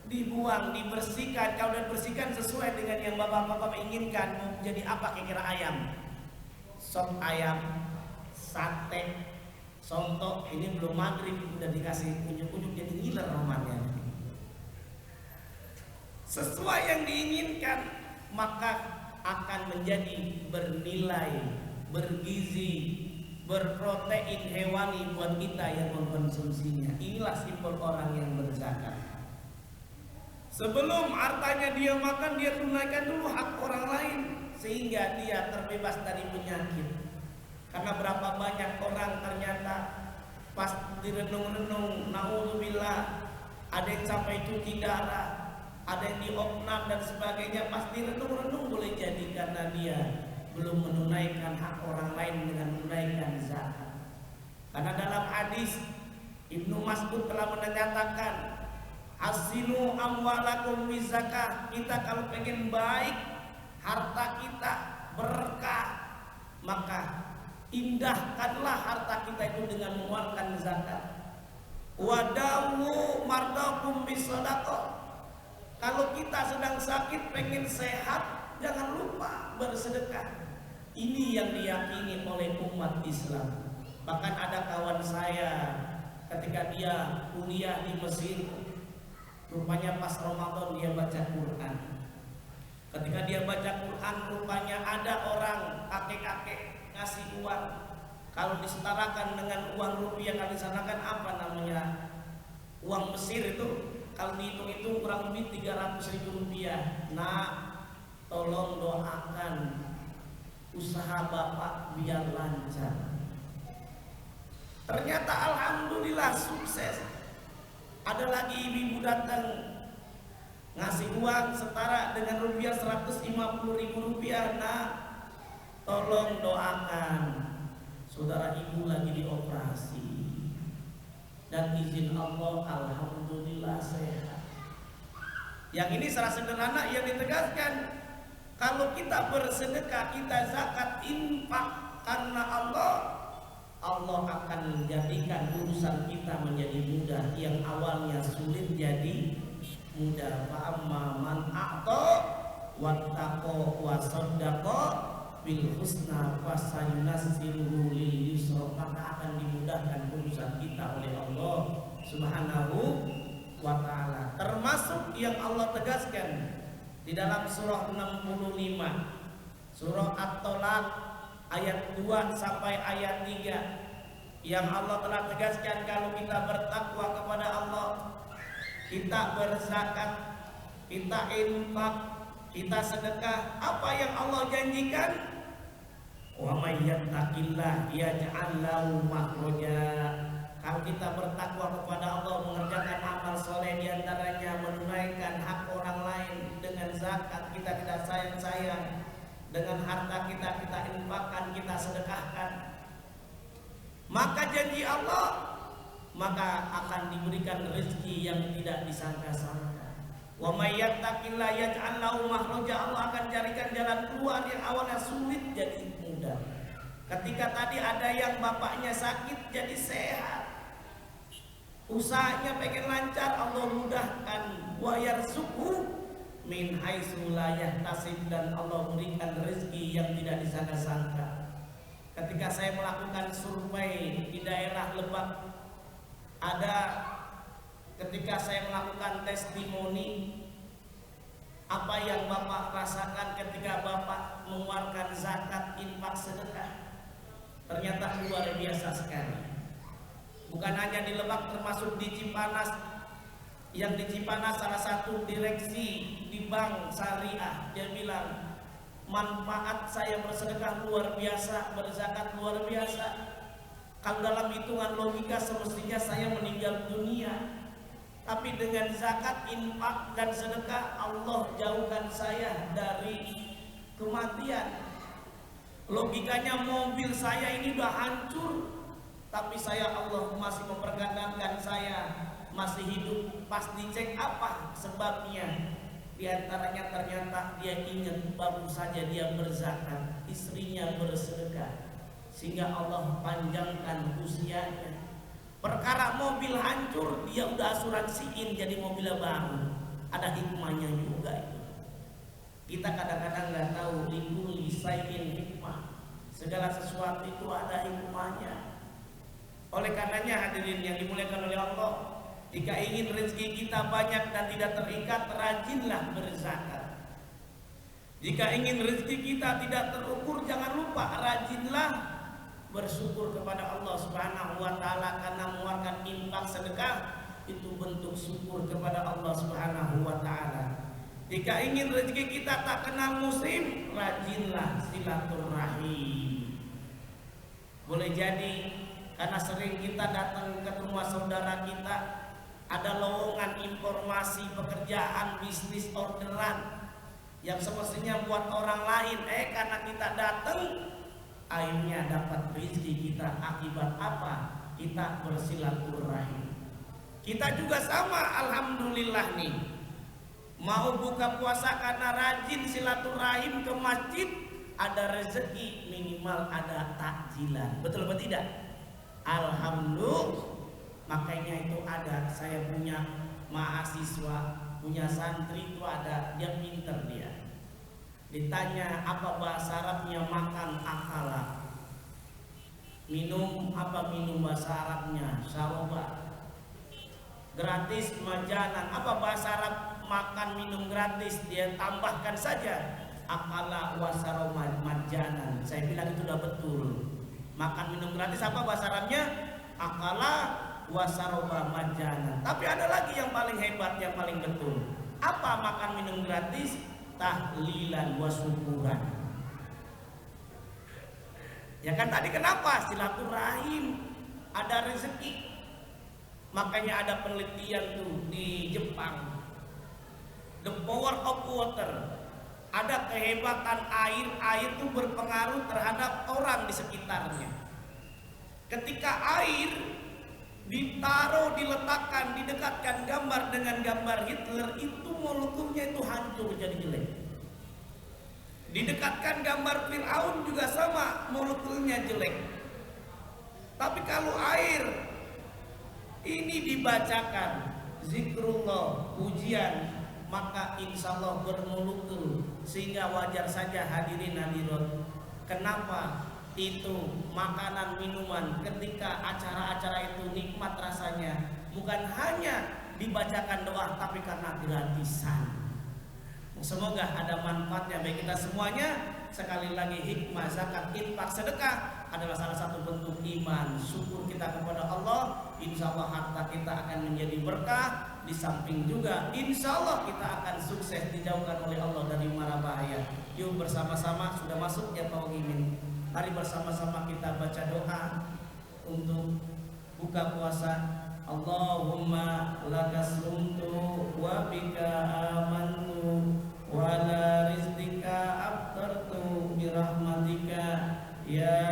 dibuang, dibersihkan. Kalau udah bersihkan sesuai dengan yang bapak-bapak inginkan, mau jadi apa kira-kira ayam? Sop ayam, sate, sontok. Ini belum maghrib udah dikasih ujuk-ujuk jadi ngiler romannya. Sesuai yang diinginkan, maka akan menjadi bernilai, bergizi, berprotein hewani buat kita yang mengkonsumsinya. Inilah simbol orang yang berzakat. Sebelum hartanya dia makan, dia tunaikan dulu hak orang lain sehingga dia terbebas dari penyakit. Karena berapa banyak orang ternyata pas direnung-renung, naudzubillah, ada yang sampai cuci darah, ada yang diopnam dan sebagainya. Pas direnung-renung boleh jadi karena dia belum menunaikan hak orang lain dengan menunaikan zakat. Karena dalam hadis Ibnu Mas'ud telah menyatakan, hasinu amwalakum bizakah. Kita kalau pengen baik, harta kita berkah, maka indahkanlah harta kita itu dengan mengeluarkan zakat. Wadawu mardakum bisadaqah. Kalau kita sedang sakit pengen sehat, jangan lupa bersedekah. Ini yang diyakini oleh umat Islam. Bahkan ada kawan saya ketika dia kuliah di Mesir, rupanya pas Ramadan dia baca Quran. Ketika dia baca Quran, rupanya ada orang kakek-kakek ngasih uang. Kalau disetarakan dengan uang rupiah, kalau disanakan apa namanya? Uang Mesir itu kalau dihitung-hitung kurang lebih 300.000 rupiah. Nah, tolong doakan usaha bapak biar lancar. Ternyata alhamdulillah sukses. Ada lagi ibu datang ngasih uang setara dengan rupiah 150.000 rupiah. Nah, tolong doakan saudara ibu lagi dioperasi dan izin Allah alhamdulillah sehat. Yang ini secara sederhana yang ditegaskan, kalau kita bersedekah, kita zakat, infak karena Allah, Allah akan menjadikan urusan kita menjadi mudah. Yang awalnya sulit jadi mudah. Fa amma man a'ta wattaqa wa saddaqa bil husna fasayunassiruhu lil yusra. Maka akan dimudahkan urusan kita oleh Allah Subhanahu wa ta'ala. Termasuk yang Allah tegaskan di dalam surah 65, surah At-Tolak ayat 2 sampai ayat 3, yang Allah telah tegaskan kalau kita bertakwa kepada Allah, kita berzakat, kita infak, kita sedekah, apa yang Allah janjikan? Wa may yattaqillah yaj'al lahu makhraja. Kalau kita bertakwa kepada Allah, mengerjakan amal soleh, diantaranya menunaikan hak orang lain dengan zakat, kita tidak sayang-sayang, dengan harta kita infakkan, kita sedekahkan, maka janji Allah, maka akan diberikan rezeki yang tidak disangka-sangka. Wa may yattaqillah yaj'al lahu makhraja. Allah akan carikan jalan keluar yang awalnya sulit jadi mudah. Ketika tadi ada yang bapaknya sakit jadi sehat, usahanya pengen lancar, Allah mudahkan. Wa yarzuqhu min haitsu la yahtasib. Dan Allah berikan rezeki yang tidak disangka-sangka. Ketika saya melakukan survei di daerah Lebak, ada ketika saya melakukan testimoni, apa yang Bapak rasakan ketika Bapak mengeluarkan zakat, infak, sedekah, ternyata luar biasa sekali. Bukan hanya di Lebak, termasuk di Cipanas. Yang di Cipanas salah satu direksi di bank syariah, dia bilang manfaat saya bersedekah luar biasa, berzakat luar biasa. Kalau dalam hitungan logika semestinya saya meninggal dunia, tapi dengan zakat, infak, dan sedekah Allah jauhkan saya dari kematian. Logikanya mobil saya ini udah hancur, tapi saya Allah masih memperkenankan saya masih hidup. Pas dicek apa sebabnya, di antaranya ternyata dia ingat baru saja dia berzakat, istrinya bersedekah, sehingga Allah panjangkan usianya. Perkara mobil hancur, dia udah asuransiin jadi mobilnya baru. Ada hikmahnya juga itu. Kita kadang-kadang nggak tahu likulli syai'in hikmah. Segala sesuatu itu ada hikmahnya. Oleh karenanya hadirin yang dimuliakan oleh Allah, jika ingin rezeki kita banyak dan tidak terikat, rajinlah berzakat. Jika ingin rezeki kita tidak terukur, jangan lupa rajinlah bersyukur kepada Allah Subhanahu wa taala, karena mengeluarkan infak sedekah itu bentuk syukur kepada Allah Subhanahu wa taala. Jika ingin rezeki kita tak kenal musim, rajinlah silaturahim. Boleh jadi karena sering kita datang ke rumah saudara kita, ada lowongan informasi pekerjaan, bisnis, orderan yang semestinya buat orang lain, karena kita datang, akhirnya dapat rezeki kita. Akibat apa? Kita bersilaturahim. Kita juga sama, alhamdulillah nih, mau buka puasa karena rajin silaturahim ke masjid, ada rezeki, minimal ada takjilan. Betul apa tidak? Alhamdulillah. Makanya itu ada, saya punya mahasiswa, punya santri itu ada, dia pinter dia. Ditanya apa bahasa Arabnya makan akala, minum apa minum bahasa Arabnya saroba, gratis majanan, apa bahasa Arab makan minum gratis, dia tambahkan saja akala wasaroba majanan. Saya bilang itu udah betul. Makan minum gratis apa bahasa Arabnya? Akala wasaroba majanan. Tapi ada lagi yang paling hebat, yang paling betul. Apa makan minum gratis? Tahlilan wa syukuran. Ya kan tadi kenapa? Silaturahim, ada rezeki. Makanya ada penelitian tuh di Jepang, the power of water. Ada kehebatan air, air itu berpengaruh terhadap orang di sekitarnya. Ketika air ditaruh, diletakkan, didekatkan gambar dengan gambar Hitler, itu molekulnya itu hancur jadi jelek. Didekatkan gambar Fir'aun juga sama, molekulnya jelek. Tapi kalau air ini dibacakan zikrullah, pujian, maka insya Allah bermolekul, sehingga wajar saja hadirin hadirat. Kenapa? Itu makanan minuman ketika acara-acara itu nikmat rasanya, bukan hanya dibacakan doa, tapi karena gratisan. Semoga ada manfaatnya bagi kita semuanya. Sekali lagi, hikmah zakat, infak, sedekah adalah salah satu bentuk iman, syukur kita kepada Allah. Insya Allah harta kita akan menjadi berkah. Di samping juga insya Allah kita akan sukses, dijauhkan oleh Allah dari mara bahaya. Yuk bersama-sama, sudah masuk ya Pak Gimin. Mari bersama-sama kita baca doa untuk buka puasa. Allahumma lakasumtu wa bika amantu wa la rizqika aftartu birahmatika ya